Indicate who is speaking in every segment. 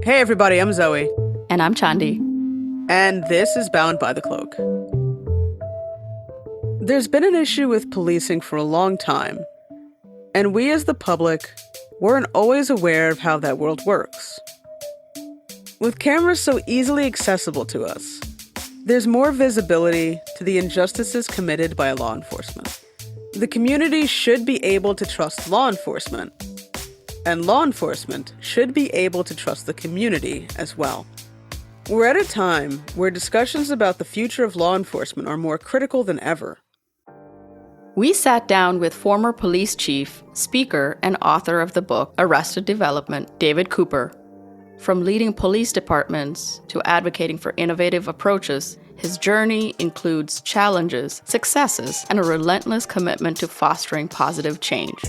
Speaker 1: Hey everybody, I'm Zoe.
Speaker 2: And I'm Chandi.
Speaker 1: And this is Bound by the Cloak. There's been an issue with policing for a long time, and we as the public weren't always aware of how that world works. With cameras so easily accessible to us, there's more visibility to the injustices committed by law enforcement. The community should be able to trust law enforcement, and law enforcement should be able to trust the community as well. We're at a time where discussions about the future of law enforcement are more critical than ever.
Speaker 2: We sat down with former police chief, speaker, and author of the book Arrested Development, David Couper. From leading police departments to advocating for innovative approaches, his journey includes challenges, successes, and a relentless commitment to fostering positive change.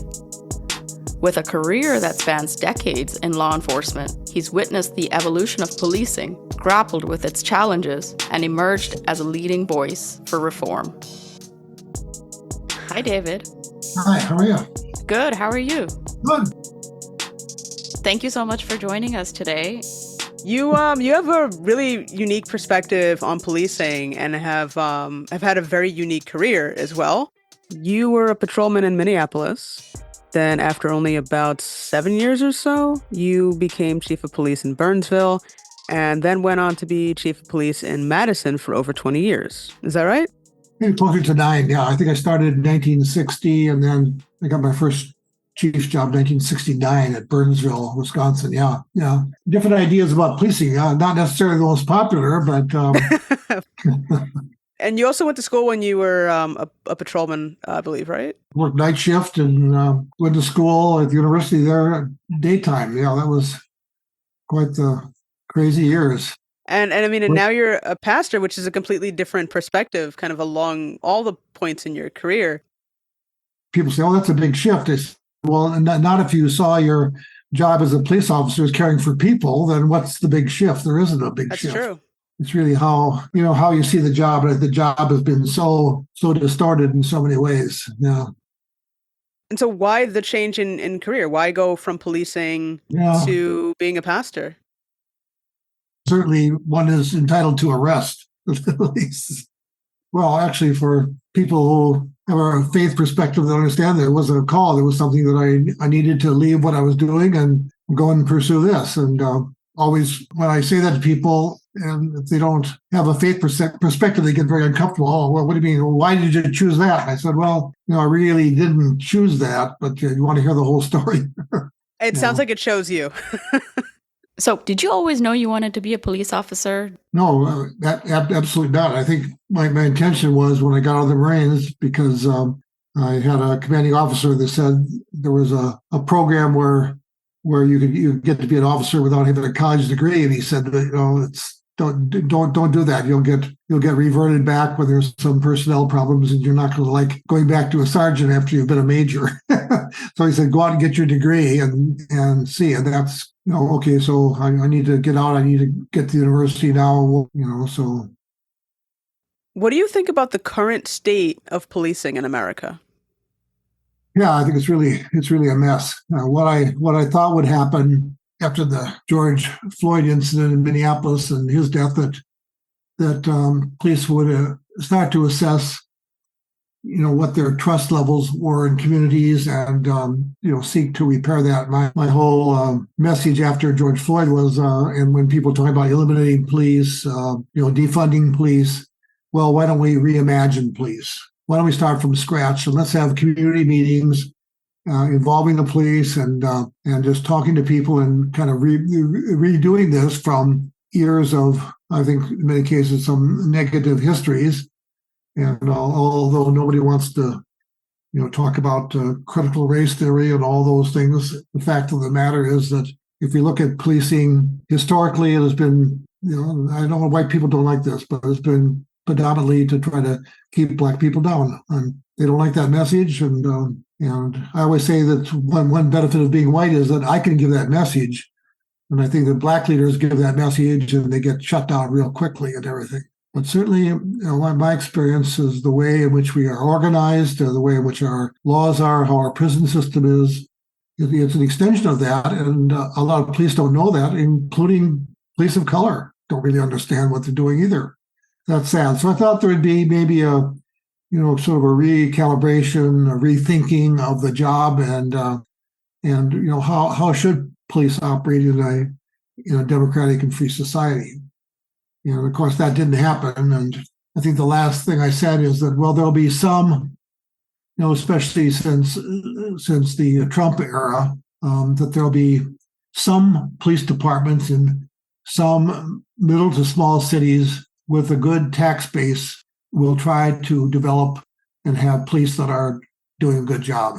Speaker 2: With a career that spans decades in law enforcement, he's witnessed the evolution of policing, grappled with its challenges, and emerged as a leading voice for reform. Hi, David.
Speaker 3: Hi, how are you?
Speaker 2: Good, how are you?
Speaker 3: Good.
Speaker 2: Thank you so much for joining us today.
Speaker 1: You have a really unique perspective on policing and have had a very unique career as well. You were a patrolman in Minneapolis. Then after only about 7 years or so, you became chief of police in Burnsville and then went on to be chief of police in Madison for over 20 years. Is that right?
Speaker 3: Maybe closer to 9, yeah. I think I started in 1960, and then I got my first chief's job in 1969 at Burnsville, Wisconsin. Yeah. Different ideas about policing. Not necessarily the most popular, but...
Speaker 1: And you also went to school when you were a patrolman, I believe, right?
Speaker 3: Worked night shift and went to school at the university there daytime. Yeah, that was quite the crazy years.
Speaker 1: And I mean, and now you're a pastor, which is a completely different perspective, kind of along all the points in your career.
Speaker 3: People say, oh, that's a big shift. I said, well, not if you saw your job as a police officer as caring for people, then what's the big shift? There isn't a big shift.
Speaker 1: That's true.
Speaker 3: It's really how you see the job. The job has been so distorted in so many ways. Yeah.
Speaker 1: And so why the change in career? Why go from policing to being a pastor?
Speaker 3: Certainly one is entitled to a rest, at least. Well, actually, for people who have a faith perspective that understand there wasn't a call. There was something that I needed to leave what I was doing and go and pursue this. And always, when I say that to people, and if they don't have a faith perspective, they get very uncomfortable. Oh, well, what do you mean? Well, why did you choose that? And I said, well, I really didn't choose that, but you want to hear the whole story.
Speaker 1: It sounds like it chose you.
Speaker 2: So did you always know you wanted to be a police officer?
Speaker 3: No, absolutely not. I think my intention was when I got out of the Marines, because I had a commanding officer that said there was a program where you get to be an officer without having a college degree, and he said that don't do that. You'll get reverted back when there's some personnel problems, and you're not going to like going back to a sergeant after you've been a major. So he said, go out and get your degree and see. And that's okay. So I need to get out. I need to get to university now. So.
Speaker 1: What do you think about the current state of policing in America?
Speaker 3: Yeah, I think it's really a mess. What I thought would happen after the George Floyd incident in Minneapolis and his death, that police would start to assess, what their trust levels were in communities and seek to repair that. My whole message after George Floyd was, and when people talk about eliminating police, defunding police, well, why don't we reimagine police? Why don't we start from scratch and let's have community meetings involving the police and just talking to people and kind of redoing this from years of, I think, in many cases, some negative histories. And although nobody wants to, talk about critical race theory and all those things, the fact of the matter is that if you look at policing historically, it has been, I know white people don't like this, but it's been predominantly to try to keep Black people down. And they don't like that message. And I always say that one benefit of being white is that I can give that message. And I think that Black leaders give that message and they get shut down real quickly and everything. But certainly, my experience is the way in which we are organized, the way in which our laws are, how our prison system is, It's an extension of that, and a lot of police don't know that, including police of color don't really understand what they're doing either. That's sad. So I thought there would be maybe a sort of a recalibration, a rethinking of the job, and how should police operate in a democratic and free society. Of course, that didn't happen, and I think the last thing I said is that there'll be some, especially since the Trump era, that there'll be some police departments in some middle to small cities with a good tax base will try to develop and have police that are doing a good job.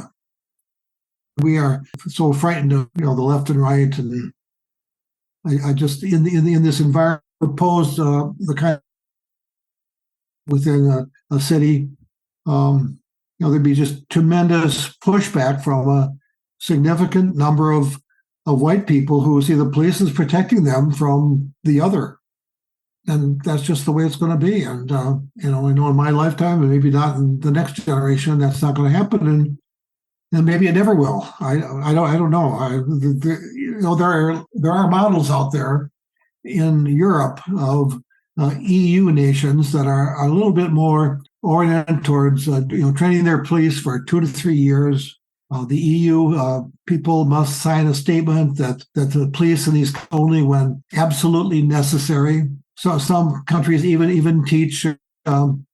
Speaker 3: We are so frightened of the left and right, and I just in this environment proposed the kind of within a city. There'd be just tremendous pushback from a significant number of white people who see the police as protecting them from the other. And that's just the way it's going to be. And, I know in my lifetime, and maybe not in the next generation, that's not going to happen. And maybe it never will. I don't know. There are models out there in Europe of EU nations that are a little bit more oriented towards training their police for 2 to 3 years. The EU people must sign a statement that the police in these only when absolutely necessary. So some countries even teach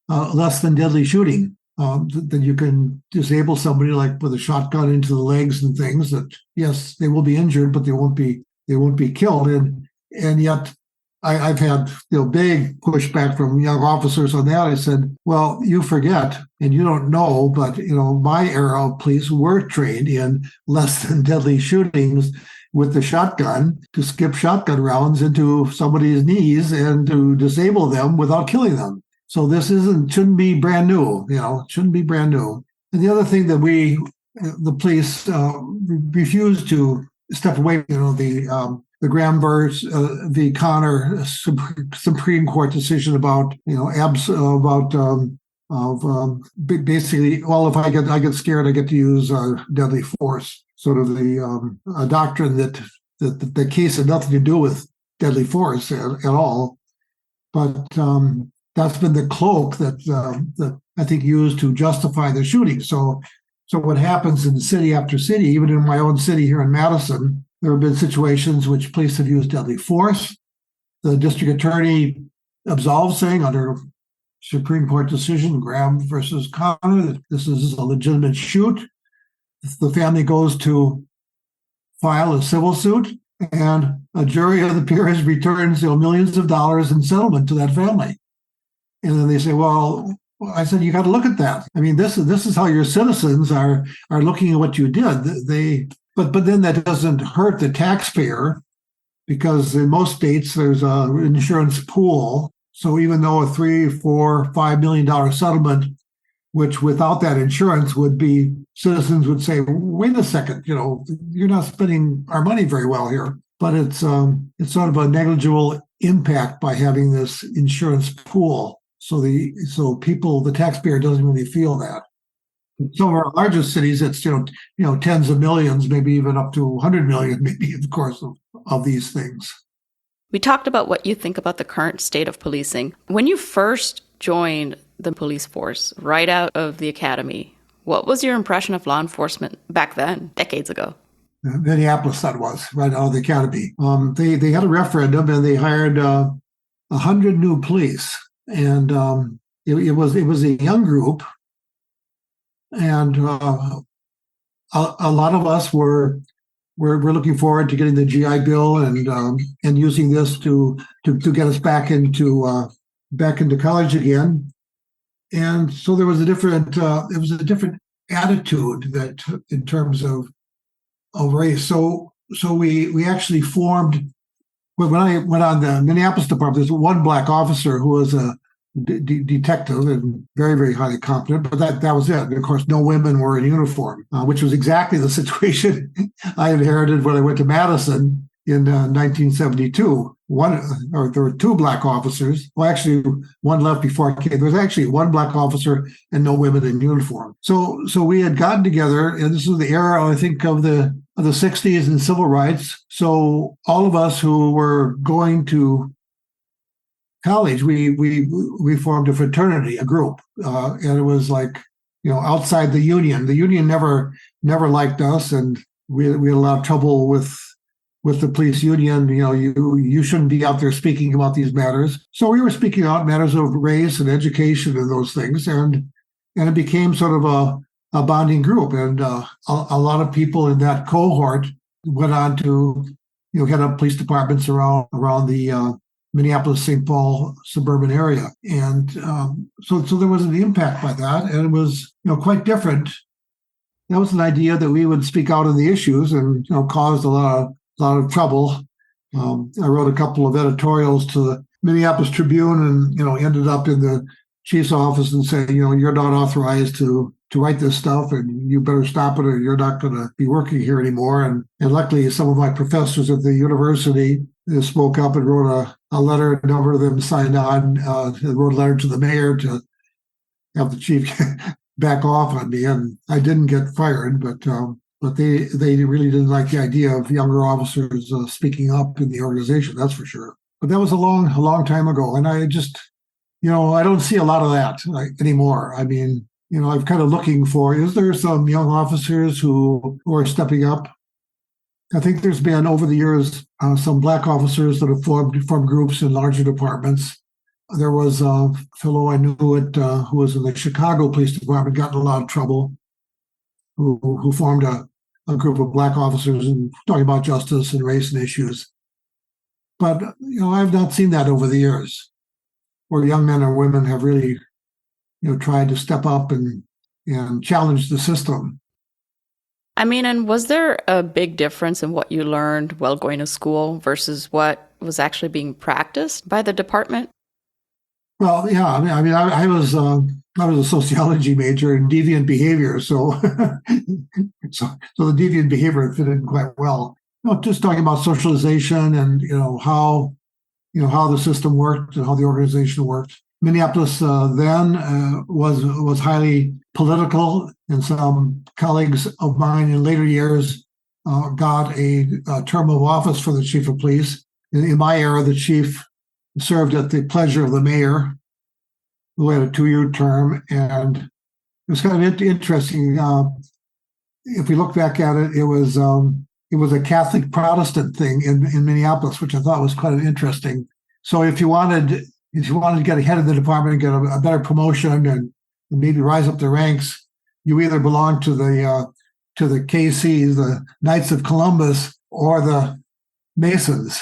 Speaker 3: less than deadly shooting. That you can disable somebody like with a shotgun into the legs and things. That yes, they will be injured, but they won't be killed. And yet, I've had big pushback from young officers on that. I said, well, you forget and you don't know, but my era of police were trained in less than deadly shootings with the shotgun to skip shotgun rounds into somebody's knees and to disable them without killing them. So this shouldn't be brand new. It shouldn't be brand new. And the other thing that the police refuse to step away. The Graham v. Connor Supreme Court decision about basically, well, if I get scared, I get to use deadly force. Sort of a doctrine that the case had nothing to do with deadly force at all, but that's been the cloak that I think used to justify the shooting. So what happens in city after city, even in my own city here in Madison, there have been situations which police have used deadly force. The district attorney absolved, saying under Supreme Court decision, Graham versus Connor, that this is a legitimate shoot. The family goes to file a civil suit, and a jury of the peers returns millions of dollars in settlement to that family. And then they say, well, I said, you got to look at that. I mean, this is how your citizens are looking at what you did. But then that doesn't hurt the taxpayer, because in most states there's an insurance pool. So even though a $3, $4, $5 million settlement, which without that insurance would be, citizens would say, wait a second, you're not spending our money very well here. But it's sort of a negligible impact by having this insurance pool. So the taxpayer doesn't really feel that. Some of our largest cities, it's tens of millions, maybe even up to 100 million, maybe in the course of these things.
Speaker 2: We talked about what you think about the current state of policing. When you first joined the police force right out of the academy, what was your impression of law enforcement back then, decades ago?
Speaker 3: Minneapolis, that was right out of the academy. They had a referendum and they hired 100 new police, and it was a young group. And a lot of us were looking forward to getting the GI Bill and using this to get us back into college again. And so there was a different attitude that in terms of race. So we actually formed. When I went on the Minneapolis department, there's one black officer who was a detective and very, very highly competent, but that was it. And of course, no women were in uniform, which was exactly the situation I inherited when I went to Madison in 1972. There were two black officers. Well, actually, one left before I came. There was actually one black officer and no women in uniform. So we had gotten together, and this was the era, I think, of the the 60s and civil rights. So all of us who were going to college, we formed a fraternity, a group, and it was like, outside the union. The union never liked us, and we had a lot of trouble with the police union. You shouldn't be out there speaking about these matters. So we were speaking out matters of race and education and those things, and it became sort of a bonding group. And a lot of people in that cohort went on to head up police departments around the Minneapolis, St. Paul suburban area. And so there was an impact by that, and it was quite different. That was an idea that we would speak out on the issues, and caused a lot of trouble. I wrote a couple of editorials to the Minneapolis Tribune, and ended up in the chief's office and saying, you're not authorized to write this stuff, and you better stop it, or you're not going to be working here anymore. And luckily, some of my professors at the university spoke up and wrote a letter. A number of them signed on, and wrote a letter to the mayor to have the chief back off on me. And I didn't get fired, but they really didn't like the idea of younger officers speaking up in the organization. That's for sure. But that was a long time ago, and I just, I don't see a lot of that anymore. I mean, I'm kind of looking for, is there some young officers who are stepping up? I think there's been, over the years, some Black officers that have formed groups in larger departments. There was a fellow I knew who was in the Chicago Police Department, got in a lot of trouble, who formed a group of Black officers and talking about justice and race and issues. But, I've not seen that over the years, where young men or women have really, tried to step up and challenge the system.
Speaker 2: I mean, and was there a big difference in what you learned while going to school versus what was actually being practiced by the department?
Speaker 3: Well, yeah. I was a sociology major in deviant behavior, so so the deviant behavior fit in quite well. Just talking about socialization and how the system worked and how the organization worked. Minneapolis then was highly political, and some colleagues of mine in later years got a term of office for the chief of police. In my era, the chief served at the pleasure of the mayor, who had a 2-year term, and it was kind of interesting. If we look back at it, it was a Catholic Protestant thing in Minneapolis, which I thought was quite interesting. So if you wanted to get ahead of the department and get a better promotion and maybe rise up the ranks, you either belonged to the KCs, the Knights of Columbus, or the Masons.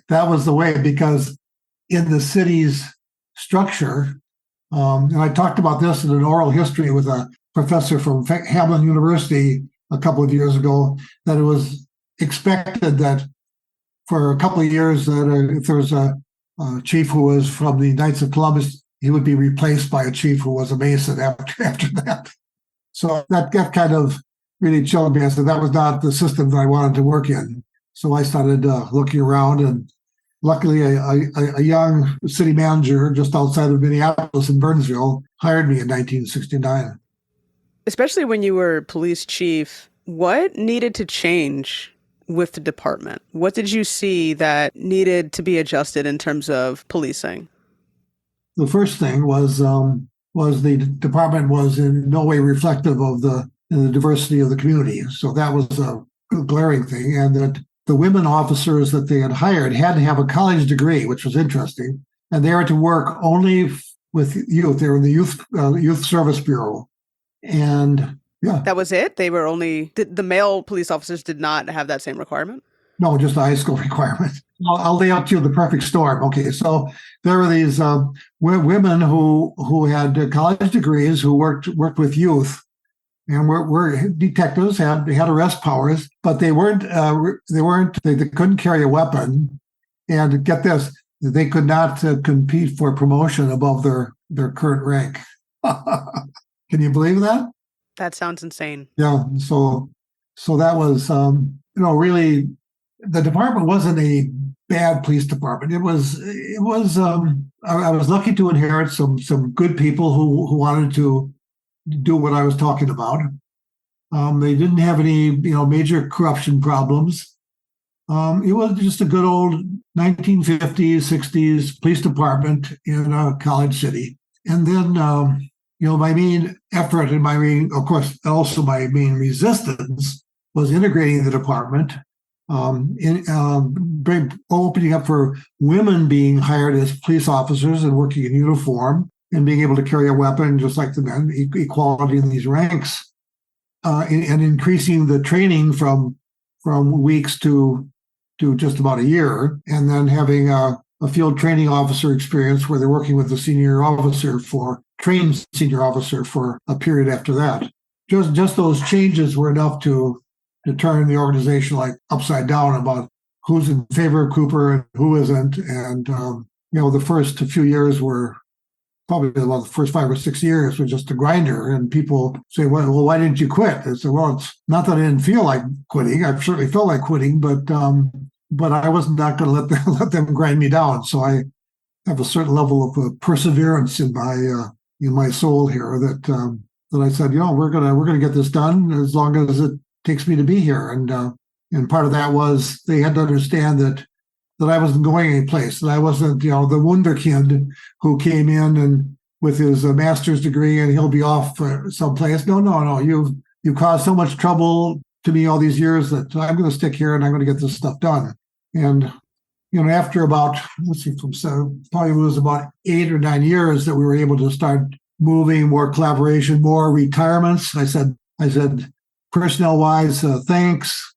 Speaker 3: That was the way, because in the city's structure, and I talked about this in an oral history with a professor from Hamlin University a couple of years ago, that it was expected that for a couple of years that if there was a chief who was from the Knights of Columbus, he would be replaced by a chief who was a Mason after that. So that kind of really chilled me. I said that was not the system that I wanted to work in. So I started looking around, and luckily a young city manager just outside of Minneapolis in Burnsville hired me in 1969.
Speaker 1: Especially when you were police chief, what needed to change with the department? What did you see that needed to be adjusted in terms of policing?
Speaker 3: The first thing was the department was in no way reflective of the diversity of the community. So that was a glaring thing. And that the women officers that they had hired had to have a college degree, which was interesting. And they were to work only with youth. They were in the Youth Service Bureau. And yeah.
Speaker 1: That was it? They were only, the male police officers did not have that same requirement?
Speaker 3: No, just a high school requirement. I'll lay out to you the perfect storm. Okay, so there were these women who had college degrees who worked with youth, and were detectives, had arrest powers, but they couldn't carry a weapon, and get this, they could not compete for promotion above their current rank. Can you believe that?
Speaker 1: That sounds insane.
Speaker 3: Yeah, so that was really, the department wasn't a bad police department. It was. I was lucky to inherit some good people who wanted to do what I was talking about. They didn't have any, major corruption problems. It was just a good old 1950s, 60s police department in a college city. And then, my main effort and of course, also my main resistance was integrating the department, opening up for women being hired as police officers and working in uniform and being able to carry a weapon just like the men, equality in these ranks, and increasing the training from weeks to just about a year, and then having a field training officer experience where they're working with the trained senior officer for a period after that. Just those changes were enough to turn the organization like upside down about who's in favor of Couper and who isn't. And, the first few years were probably about the first 5 or 6 years was just a grinder. And people say, well, why didn't you quit? I said, well, it's not that I didn't feel like quitting. I certainly felt like quitting, but I was not going to let them grind me down. So I have a certain level of perseverance in my soul here that I said, we're gonna get this done as long as it takes me to be here. And part of that was they had to understand that I wasn't going anyplace, that I wasn't, the wunderkind who came in and with his master's degree and he'll be off someplace. No. You caused so much trouble to me all these years that I'm going to stick here and I'm going to get this stuff done. And, after about, probably it was about 8 or 9 years that we were able to start moving, more collaboration, more retirements. I said, personnel wise, thanks.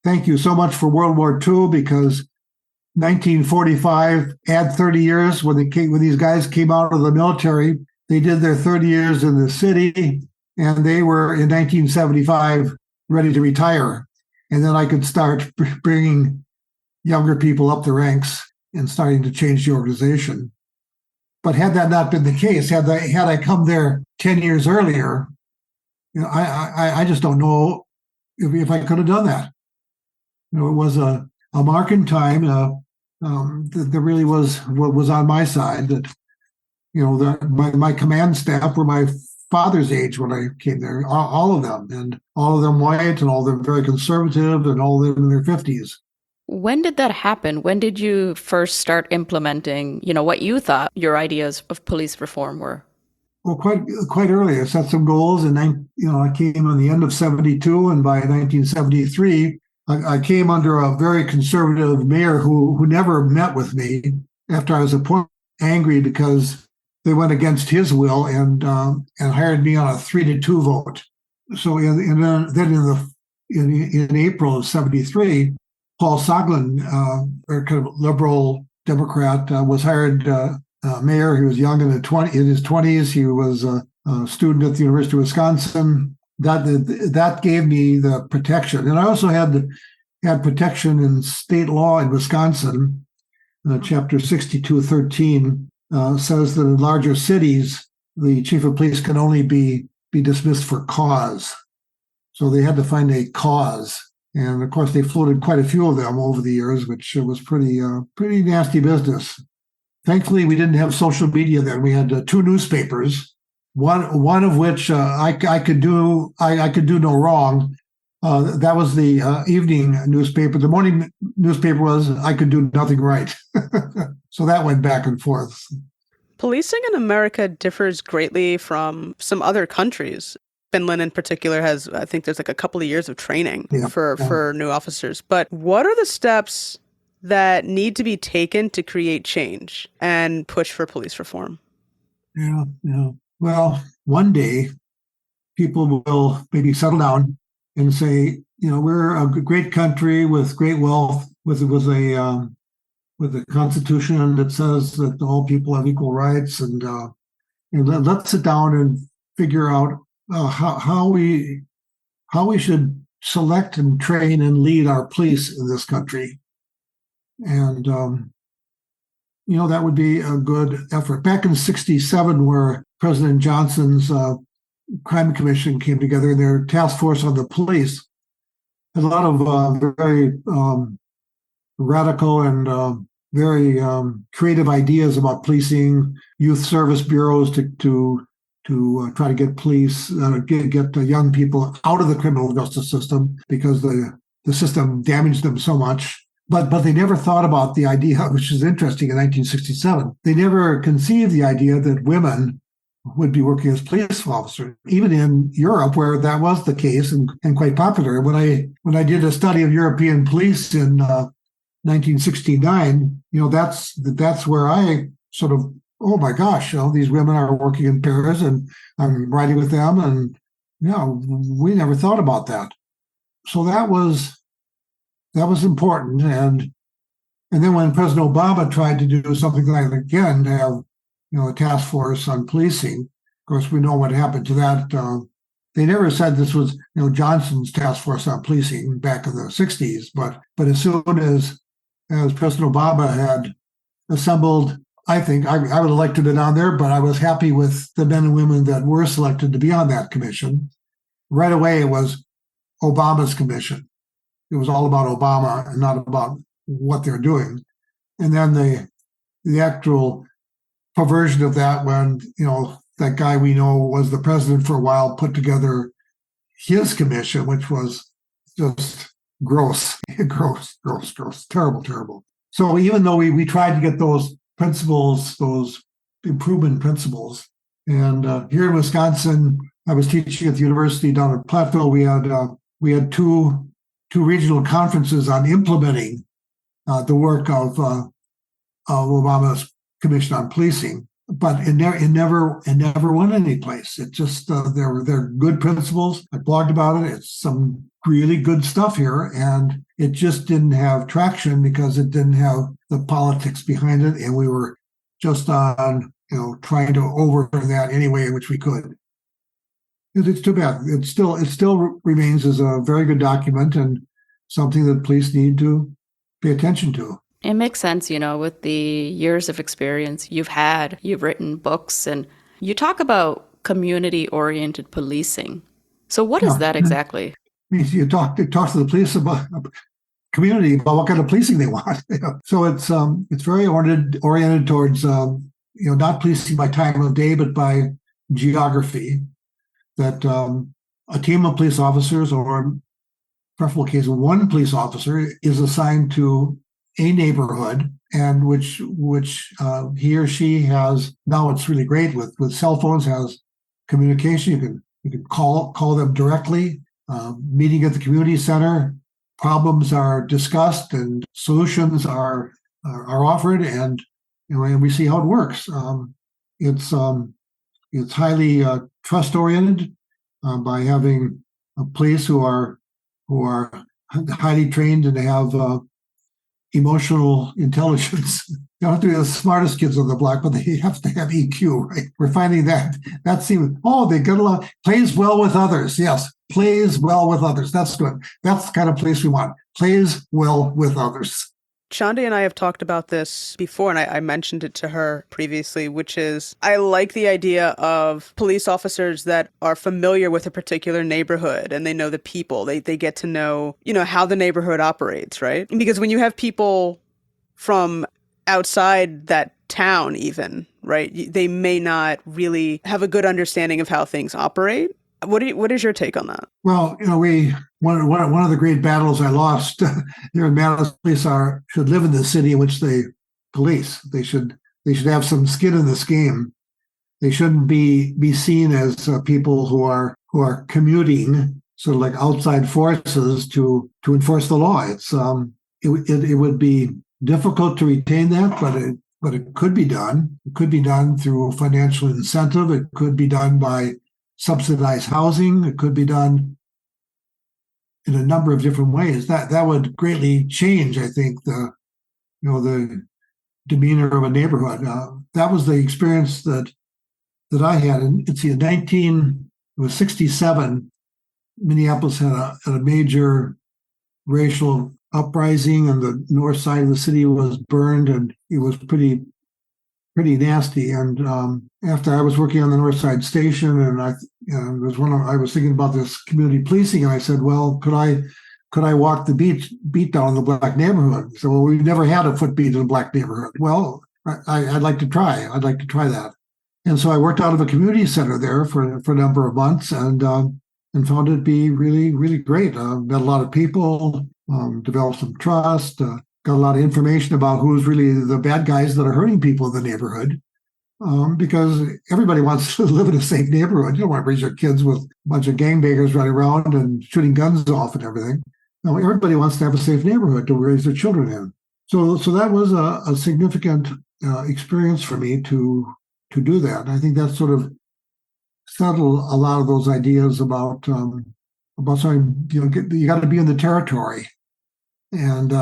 Speaker 3: Thank you so much for World War II, because 1945, add 30 years when these guys came out of the military, they did their 30 years in the city, and they were in 1975 ready to retire. And then I could start bringing younger people up the ranks and starting to change the organization. But had that not been the case, had I come there 10 years earlier, I just don't know if I could have done that. It was a mark in time that really was what was on my side. That my command staff were my father's age when I came there, all of them, and all of them white, and all of them very conservative, and all of them in their 50s.
Speaker 2: When did that happen? When did you first start implementing, what you thought your ideas of police reform were?
Speaker 3: Well, quite early. I set some goals, and I came on the end of 72, and by 1973, I came under a very conservative mayor who never met with me after I was appointed, angry because they went against his will and hired me on a 3-2 vote. So in April of 73, Paul Soglin, a kind of liberal Democrat, was hired mayor. He was young in his 20s. He was a student at the University of Wisconsin. That gave me the protection, and I also had protection in state law in Wisconsin. Chapter 6213 says that in larger cities, the chief of police can only be dismissed for cause. So they had to find a cause. And of course, they floated quite a few of them over the years, which was pretty nasty business. Thankfully, we didn't have social media then. We had 2 newspapers, one of which I could do no wrong. That was the evening newspaper. The morning newspaper was I could do nothing right. So that went back and forth.
Speaker 1: Policing in America differs greatly from some other countries. Finland in particular has, I think there's like a couple of years of training for new officers. But what are the steps that need to be taken to create change and push for police reform?
Speaker 3: Yeah. Well, one day people will maybe settle down and say, we're a great country with great wealth, with a constitution that says that all people have equal rights, and let's sit down and figure out how we should select and train and lead our police in this country. And that would be a good effort. Back in '67, where President Johnson's Crime Commission came together, their task force on the police had a lot of very radical and very creative ideas about policing, youth service bureaus to try to get police, get the young people out of the criminal justice system because the system damaged them so much. But they never thought about the idea, which is interesting, in 1967. They never conceived the idea that women would be working as police officers, even in Europe, where that was the case and quite popular. When I did a study of European police in 1969, that's where I sort of, oh my gosh, these women are working in Paris and I'm riding with them, and we never thought about that. So that was important, and then when President Obama tried to do something like, again, to have a task force on policing, of course we know what happened to that. They never said this was Johnson's task force on policing back in the 60s, but as soon as President Obama had assembled, I think I would have liked to have been on there, but I was happy with the men and women that were selected to be on that commission. Right away, it was Obama's commission. It was all about Obama and not about what they're doing. And then the actual perversion of that, when that guy we know was the president for a while, put together his commission, which was just gross, terrible. So even though we tried to get those principles, those improvement principles, and here in Wisconsin, I was teaching at the university down in Platteville. We had two regional conferences on implementing the work of Obama's Commission on Policing, but it never went anyplace. It just they're good principles. I blogged about it. It's some really good stuff here, and it just didn't have traction because it didn't have the politics behind it, and we were just on trying to overturn that any way in which we could. It's too bad. It still remains as a very good document and something that police need to pay attention to.
Speaker 2: It makes sense, with the years of experience you've written books, and you talk about community-oriented policing. So what is that exactly?
Speaker 3: You talk to the police about community, about what kind of policing they want. So it's very oriented towards not policing by time of day, but by geography. That a team of police officers, or preferable case, one police officer, is assigned to a neighborhood, and which he or she has. Now it's really great with cell phones, has communication. You can call them directly. Meeting at the community center, problems are discussed and solutions are offered, and we see how it works. It's highly trust oriented by having police who are highly trained and have emotional intelligence. You don't have to be the smartest kids on the block, but they have to have EQ, right? We're finding that seems, they get along, plays well with others. Yes, plays well with others. That's good. That's the kind of police we want. Plays well with others.
Speaker 1: Chandi and I have talked about this before, and I mentioned it to her previously, which is I like the idea of police officers that are familiar with a particular neighborhood and they know the people. They get to know, how the neighborhood operates, right? Because when you have people from outside that town even, right, they may not really have a good understanding of how things operate. What is your take on that?
Speaker 3: Well, one of the great battles I lost here in Madison, police should live in the city in which they police. They should have some skin in this game. They shouldn't be seen as people who are commuting, sort of like outside forces to enforce the law. It would be difficult to retain that, but it could be done. It could be done through financial incentive. It could be done by subsidized housing. It could be done in a number of different ways. That would greatly change, I think, the demeanor of a neighborhood. That was the experience that I had. And it's in 1967, Minneapolis had a major racial uprising, and the north side of the city was burned, and it was pretty nasty. And after I was working on the North Side Station, and I was thinking about this community policing, and I said, well, could I walk the beat down in the black neighborhood? So, well, we've never had a foot beat in a black neighborhood. Well, I'd like to try. I'd like to try that. And so I worked out of a community center there for a number of months and found it to be really, really great. Met a lot of people, developed some trust, got a lot of information about who's really the bad guys that are hurting people in the neighborhood. Because everybody wants to live in a safe neighborhood. You don't want to raise your kids with a bunch of gangbangers running around and shooting guns off and everything. No, everybody wants to have a safe neighborhood to raise their children in. So that was a significant experience for me to do that. And I think that sort of settled a lot of those ideas about something. You got to be in the territory. And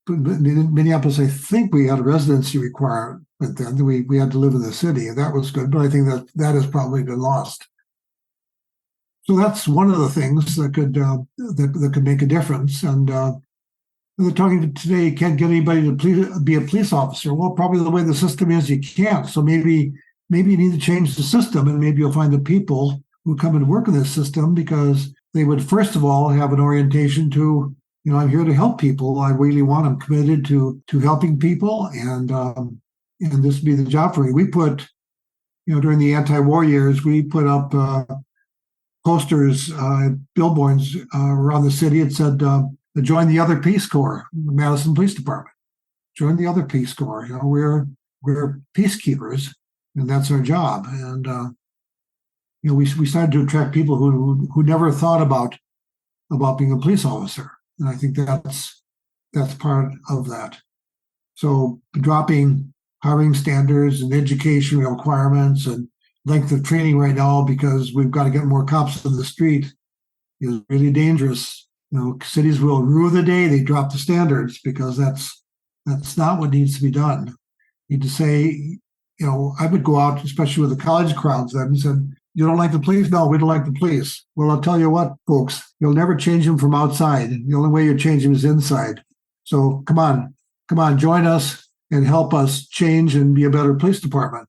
Speaker 3: in Minneapolis, I think we had a residency requirement then. We had to live in the city, and that was good. But I think that has probably been lost. So that's one of the things that could make a difference. And they're talking today, you can't get anybody to be a police officer. Well, probably the way the system is, you can't. So maybe you need to change the system, and maybe you'll find the people who come and work in this system because they would first of all have an orientation to, I'm here to help people. I'm committed to helping people, and this would be the job for me. We put, during the anti-war years, we put up posters, billboards around the city. It said, "Join the other Peace Corps, the Madison Police Department. Join the other Peace Corps. We're peacekeepers, and that's our job." And we started to attract people who never thought about being a police officer. And I think that's part of that. So dropping hiring standards and education requirements and length of training right now because we've got to get more cops on the street is really dangerous. Cities will rue the day they drop the standards because that's not what needs to be done. You need to say, I would go out, especially with the college crowds, then and said, "You don't like the police? No, we don't like the police." Well, I'll tell you what, folks, you'll never change them from outside. The only way you change them is inside. So come on, join us and help us change and be a better police department.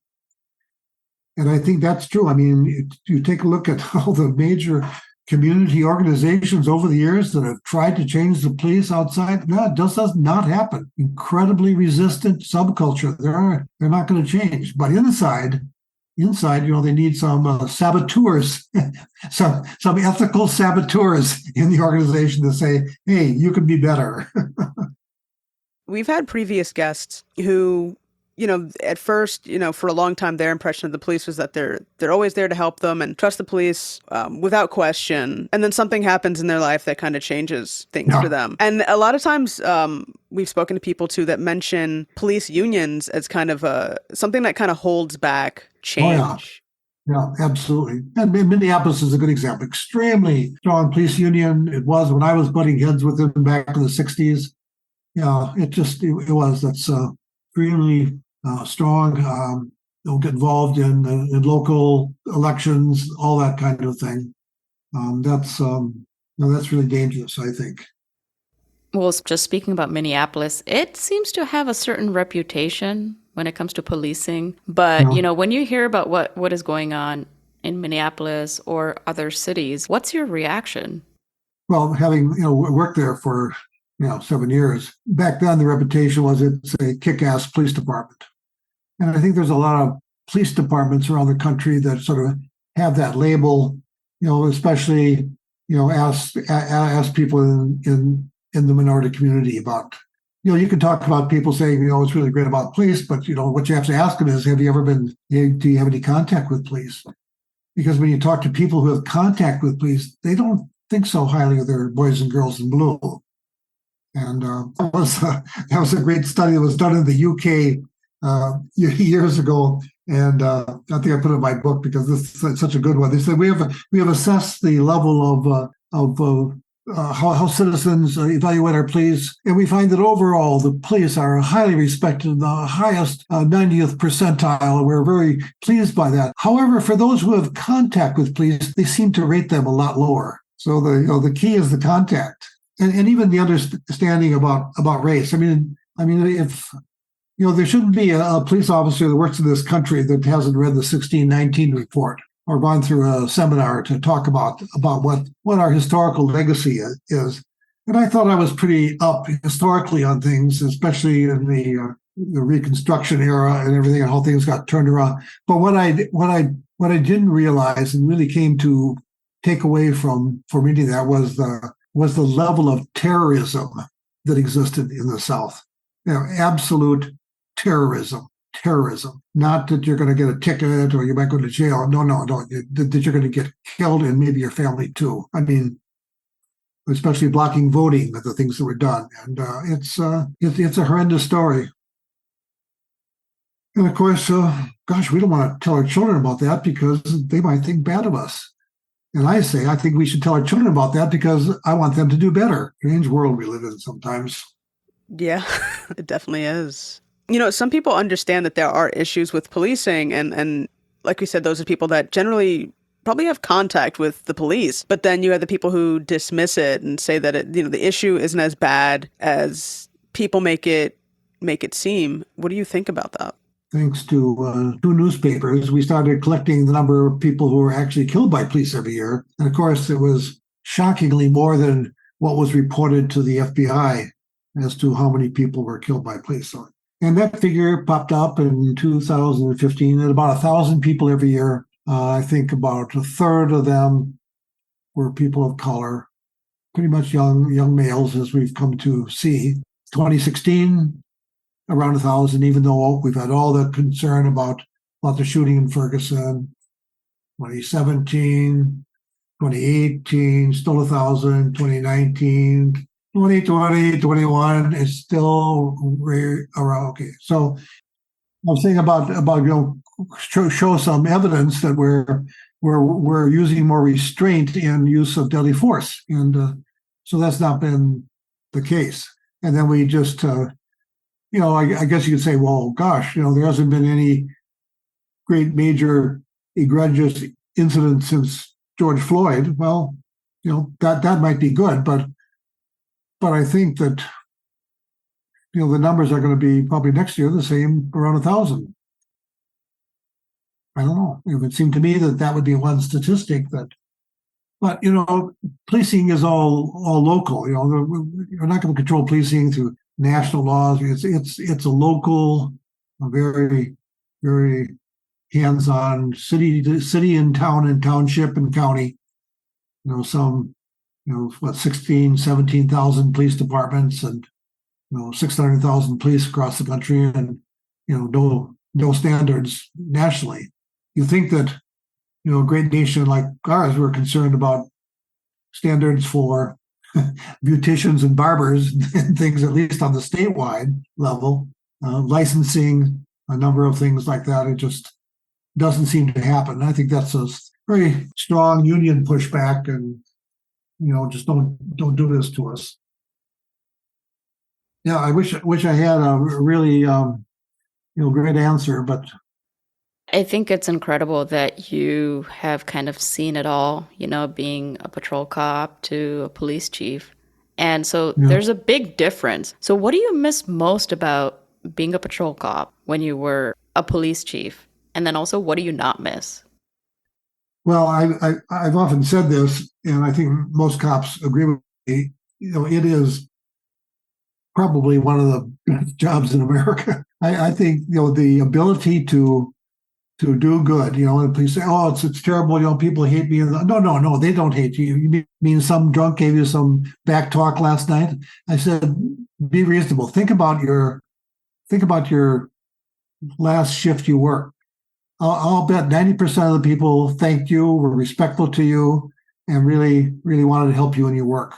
Speaker 3: And I think that's true. I mean, you take a look at all the major community organizations over the years that have tried to change the police outside. No, it just does not happen. Incredibly resistant subculture. They're not going to change. But inside, they need some saboteurs, some ethical saboteurs in the organization to say, "Hey, you can be better."
Speaker 1: We've had previous guests who, at first, for a long time, their impression of the police was that they're always there to help them and trust the police without question. And then something happens in their life that kind of changes things for them. And a lot of times we've spoken to people, too, that mention police unions as kind of something that kind of holds back change.
Speaker 3: Yeah, absolutely. And Minneapolis is a good example. Extremely strong police union. It was when I was butting heads with them back in the 60s. Yeah, it was. That's extremely strong. They'll get involved in local elections, all that kind of thing. That's really dangerous, I think.
Speaker 2: Well, just speaking about Minneapolis, it seems to have a certain reputation when it comes to policing. But, when you hear about what is going on in Minneapolis or other cities, what's your reaction?
Speaker 3: Well, having, worked there for, 7 years, back then the reputation was it's a kick-ass police department. And I think there's a lot of police departments around the country that sort of have that label, especially, ask people in the minority community about, you can talk about people saying, it's really great about police, but, what you have to ask them is, do you have any contact with police? Because when you talk to people who have contact with police, they don't think so highly of their boys and girls in blue. And that was a great study that was done in the UK years ago. And I think I put it in my book because this is such a good one. They said we have assessed the level of how citizens evaluate our police, and we find that overall the police are highly respected in the highest 90th percentile. We're very pleased by that. However, for those who have contact with police, they seem to rate them a lot lower. So the key is the contact, and even the understanding about race. I mean, if there shouldn't be a police officer that works in this country that hasn't read the 1619 report or gone through a seminar to talk about what our historical legacy is. And I thought I was pretty up historically on things, especially in the the Reconstruction era and everything, and how things got turned around. But what I didn't realize and really came to take away from reading that was the level of terrorism that existed in the South. Absolute terrorism. Not that you're going to get a ticket or you might go to jail. No, that you're going to get killed and maybe your family too. I mean, especially blocking voting, the things that were done, and it's a horrendous story. And of course, we don't want to tell our children about that because they might think bad of us. And I think we should tell our children about that because I want them to do better. Strange world we live in sometimes.
Speaker 1: Yeah, it definitely is. Some people understand that there are issues with policing, and like we said, those are people that generally probably have contact with the police. But then you have the people who dismiss it and say that the issue isn't as bad as people make it seem. What do you think about that?
Speaker 3: Thanks to 2 newspapers, we started collecting the number of people who were actually killed by police every year. And of course, it was shockingly more than what was reported to the FBI as to how many people were killed by police. And that figure popped up in 2015 at about 1,000 people every year. I think about a third of them were people of color, pretty much young males, as we've come to see. 2016, around 1,000, even though we've had all the concern about the shooting in Ferguson. 2017, 2018, still 1,000. 2019, 2020, 21 is still around. Okay, so I'm saying about show some evidence that we're using more restraint in use of deadly force, and so that's not been the case. And then we just, I guess you could say, well, gosh, there hasn't been any great major egregious incident since George Floyd. Well, that might be good, but I think that the numbers are going to be probably next year the same, around 1,000. I don't know. It would seem to me that would be one statistic but policing is all local. You're not going to control policing through national laws. It's a local, a very, very hands-on city and town and township and county. 16, 17,000 police departments and 600,000 police across the country, and no standards nationally. You think that a great nation like ours, we're concerned about standards for beauticians and barbers and things, at least on the statewide level, licensing, a number of things like that. It just doesn't seem to happen. I think that's a very strong union pushback, and just don't do this to us. Yeah, I wish I had a really great answer, but
Speaker 2: I think it's incredible that you have kind of seen it all, being a patrol cop to a police chief. And so there's a big difference. So what do you miss most about being a patrol cop when you were a police chief? And then also, what do you not miss?
Speaker 3: Well, I've often said this, and I think most cops agree with me. It is probably one of the best jobs in America. I think the ability to do good. And police say, "Oh, it's terrible. People hate me." No, they don't hate you. You mean some drunk gave you some back talk last night? I said, be reasonable. Think about your last shift you worked. I'll bet 90% of the people thanked you, were respectful to you, and really, really wanted to help you in your work.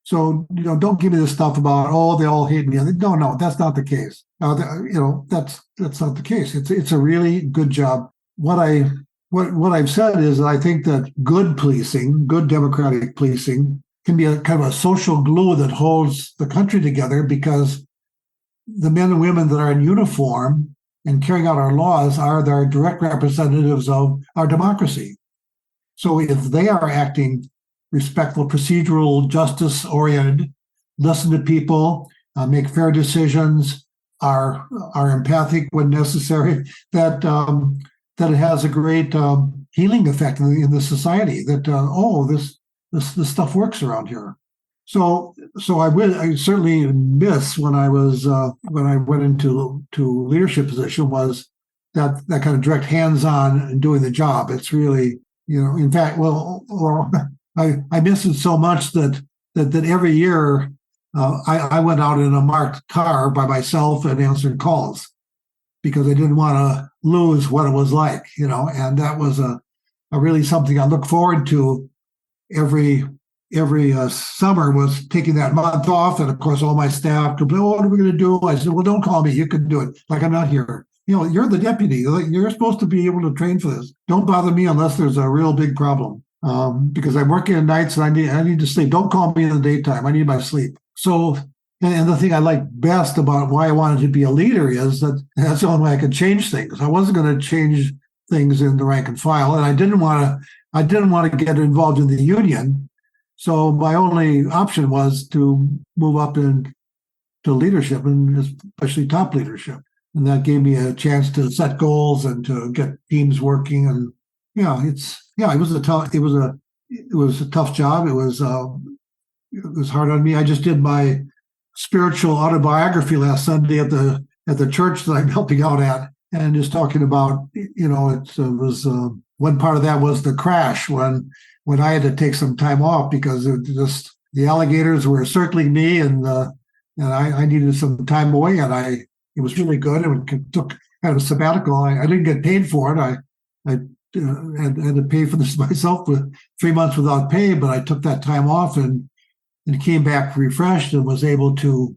Speaker 3: So, don't give me this stuff about, they all hate me. No, that's not the case. That's not the case. It's a really good job. What I've said is that I think that good policing, good democratic policing, can be a kind of a social glue that holds the country together, because the men and women that are in uniform and carrying out our laws are the direct representatives of our democracy. So if they are acting respectful, procedural, justice-oriented, listen to people, make fair decisions, are empathic when necessary, that it has a great healing effect in the society. That this stuff works around here. I certainly miss when I went into leadership position was that kind of direct hands-on and doing the job. It's really, in fact, I miss it so much that every year I went out in a marked car by myself and answered calls because I didn't want to lose what it was like, and that was a really something I look forward to every summer, was taking that month off. And of course, all my staff could be, what are we going to do? I said, well, don't call me. You can do it. Like, I'm not here. You're the deputy. You're supposed to be able to train for this. Don't bother me unless there's a real big problem. Because I'm working at nights and I need to sleep. Don't call me in the daytime. I need my sleep. So, and the thing I like best about why I wanted to be a leader is that that's the only way I could change things. I wasn't going to change things in the rank and file, and I didn't want to get involved in the union. So my only option was to move up into leadership, and especially top leadership. And that gave me a chance to set goals and to get teams working. And it was a tough job. It was hard on me. I just did my spiritual autobiography last Sunday at the church that I'm helping out at, and just talking about, it was one part of that was the crash when I had to take some time off because the alligators were circling me, and I needed some time away, and it was really good. It took kind of a sabbatical. I didn't get paid for it. I had to pay for this myself with 3 months without pay, but I took that time off and came back refreshed and was able to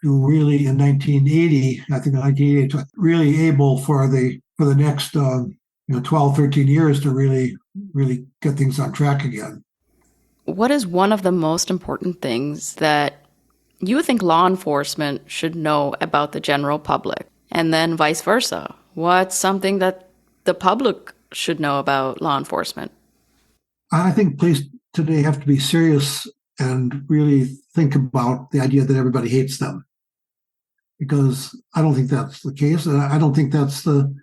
Speaker 3: really in 1980, really able for the next 12, 13 years to really get things on track again.
Speaker 2: What is one of the most important things that you think law enforcement should know about the general public? And then vice versa. What's something that the public should know about law enforcement?
Speaker 3: I think police today have to be serious and really think about the idea that everybody hates them, because I don't think that's the case. And I don't think that's the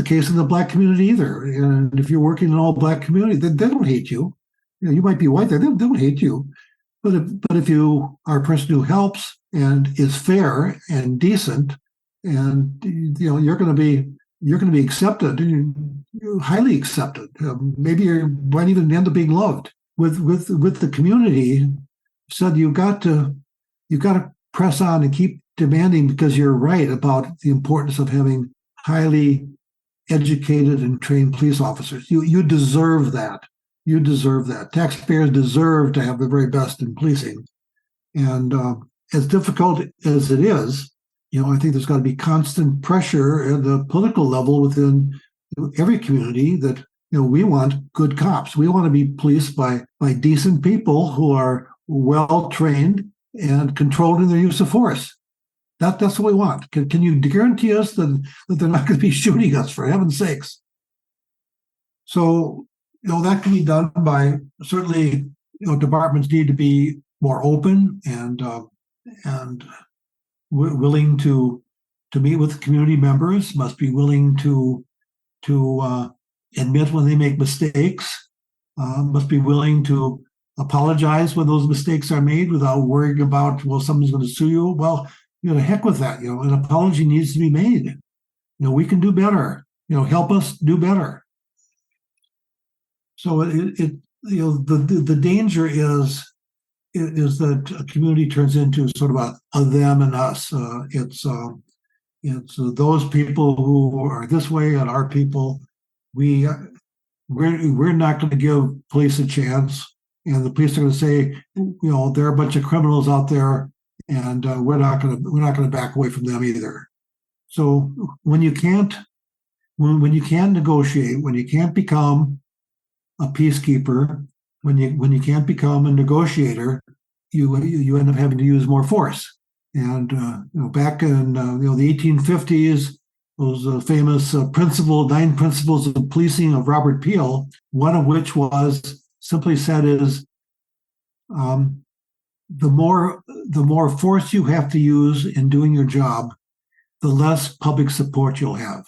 Speaker 3: case in the Black community either. And if you're working in an all Black community, they don't hate you. You might be white there, they don't hate you. But if you are a person who helps and is fair and decent, and you're going to be accepted, highly accepted. Maybe you might even end up being loved with the community. Said you've got to press on and keep demanding, because you're right about the importance of having highly educated and trained police officers. You deserve that. You deserve that. Taxpayers deserve to have the very best in policing. And as difficult as it is, I think there's got to be constant pressure at the political level within every community that, we want good cops. We want to be policed by decent people who are well-trained and controlled in their use of force. That's what we want. Can you guarantee us that they're not going to be shooting us, for heaven's sakes? So, that can be done by certainly, departments need to be more open and willing to meet with community members, must be willing to admit when they make mistakes, must be willing to apologize when those mistakes are made without worrying about, someone's going to sue you. Well, the heck with that. An apology needs to be made. We can do better. Help us do better. So the danger is that a community turns into sort of a them and us. It's those people who are this way and our people. We're not going to give police a chance, and the police are going to say, there are a bunch of criminals out there, and we're not going to back away from them either. So when you can't negotiate, when you can't become a peacekeeper, when you can't become a negotiator, you end up having to use more force. And back in the 1850s, those famous 9 principles of policing of Robert Peel, one of which was simply said is the more force you have to use in doing your job, the less public support you'll have.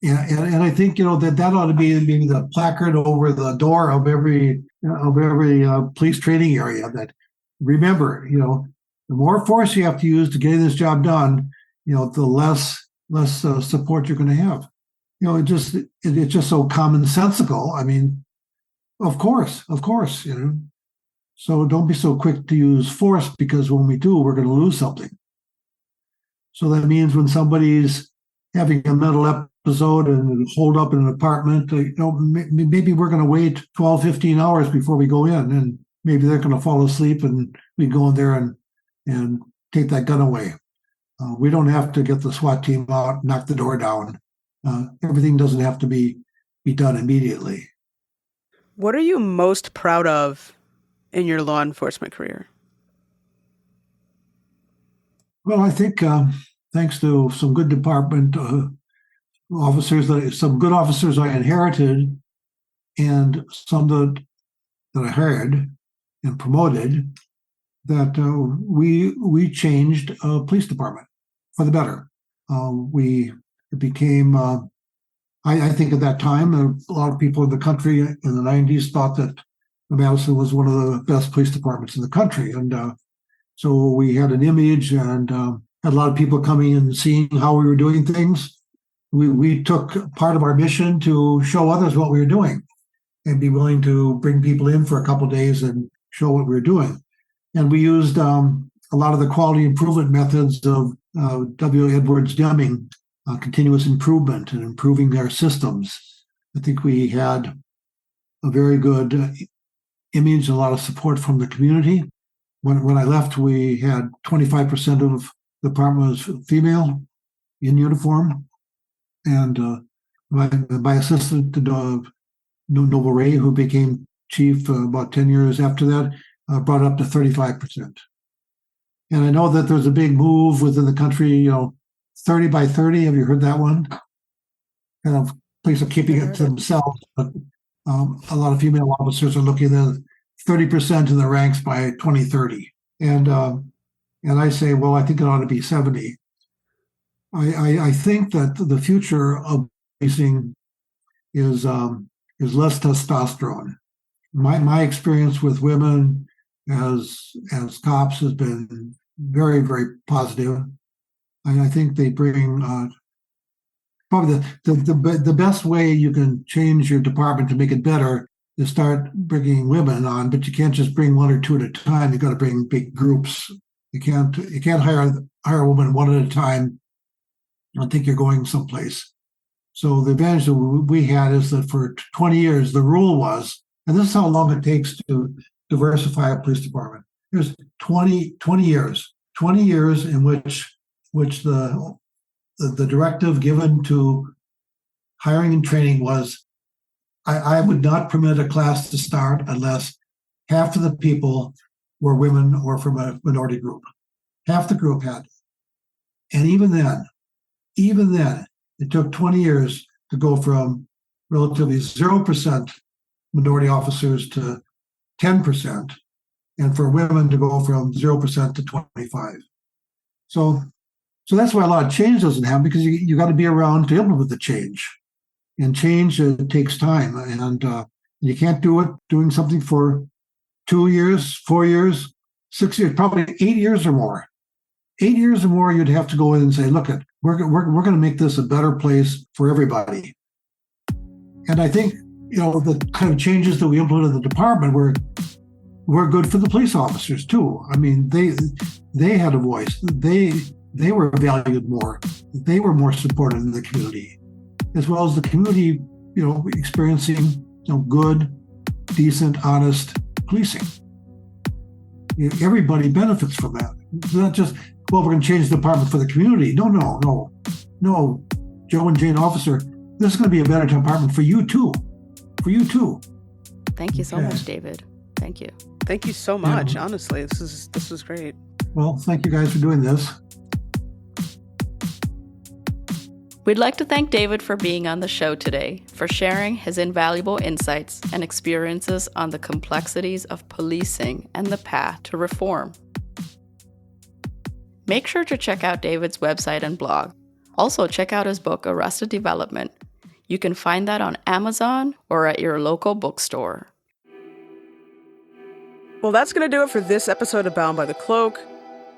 Speaker 3: And I think that ought to be maybe the placard over the door of every of every police training area that remember, the more force you have to use to get this job done, the less support you're going to have. It's just so commonsensical. I mean, of course. So don't be so quick to use force, because when we do, we're going to lose something. So that means when somebody's having a mental episode and holed up in an apartment, maybe we're going to wait 12, 15 hours before we go in, and maybe they're going to fall asleep and we go in there and take that gun away. We don't have to get the SWAT team out, knock the door down. Everything doesn't have to be done immediately.
Speaker 1: What are you most proud of in your law enforcement career?
Speaker 3: Well, I think thanks to some good department officers, some good officers I inherited, and some that I hired and promoted, that we changed police department for the better. It became, I think at that time, a lot of people in the country in the 90s thought that Madison was one of the best police departments in the country. And so we had an image, and had a lot of people coming and seeing how we were doing things. We took part of our mission to show others what we were doing and be willing to bring people in for a couple of days and show what we were doing. And we used a lot of the quality improvement methods of W. Edwards Deming, continuous improvement and improving their systems. I think we had a very good image, a lot of support from the community. When I left, we had 25% of the department was female in uniform. And my assistant, Noble Ray, who became chief about 10 years after that, brought it up to 35%. And I know that there's a big move within the country, 30 by 30. Have you heard that one? Kind of police are keeping it to themselves, but a lot of female officers are looking at 30% in the ranks by 2030. And I say, well, I think it ought to be 70. I think that the future of policing is less testosterone. My experience with women as cops has been very, very positive. And I think they bring probably the best way you can change your department to make it better is start bringing women on, but you can't just bring one or two at a time. You got to bring big groups. You can't hire a woman one at a time. I think you're going someplace. So the advantage that we had is that for 20 years, the rule was, and this is how long it takes to diversify a police department. There's 20 years in which the directive given to hiring and training was, I would not permit a class to start unless half of the people were women or from a minority group. Half the group had. And even then, it took 20 years to go from relatively 0% minority officers to 10%, and for women to go from 0% to 25%. So that's why a lot of change doesn't happen, because you got to be around to implement the change. And change takes time, and you can't do it doing something for 2 years, 4 years, 6 years, probably 8 years or more. 8 years or more, you'd have to go in and say, look, we're going to make this a better place for everybody. And I think, the kind of changes that we implemented in the department were good for the police officers too. I mean, they had a voice. They were valued more. They were more supported in the community, as well as the community, experiencing good, decent, honest policing. Everybody benefits from that. It's not just, well, we're going to change the department for the community. No. Joe and Jane officer, this is going to be a better department for you too.
Speaker 2: Thank you so much, David. Thank you.
Speaker 1: Thank you so much. Honestly, this was great.
Speaker 3: Well, thank you guys for doing this.
Speaker 2: We'd like to thank David for being on the show today, for sharing his invaluable insights and experiences on the complexities of policing and the path to reform. Make sure to check out David's website and blog. Also, check out his book, Arrested Development. You can find that on Amazon or at your local bookstore.
Speaker 1: Well, that's going to do it for this episode of Bound by the Cloak.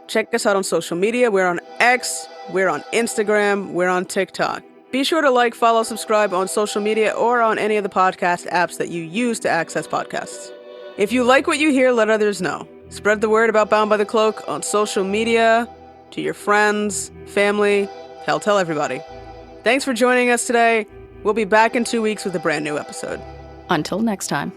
Speaker 1: Check us out on social media. We're on X, we're on Instagram, we're on TikTok. Be sure to like, follow, subscribe on social media or on any of the podcast apps that you use to access podcasts. If you like what you hear, let others know. Spread the word about Bound by the Cloak on social media, to your friends, family. Hell, tell everybody. Thanks for joining us today. We'll be back in 2 weeks with a brand new episode.
Speaker 2: Until next time.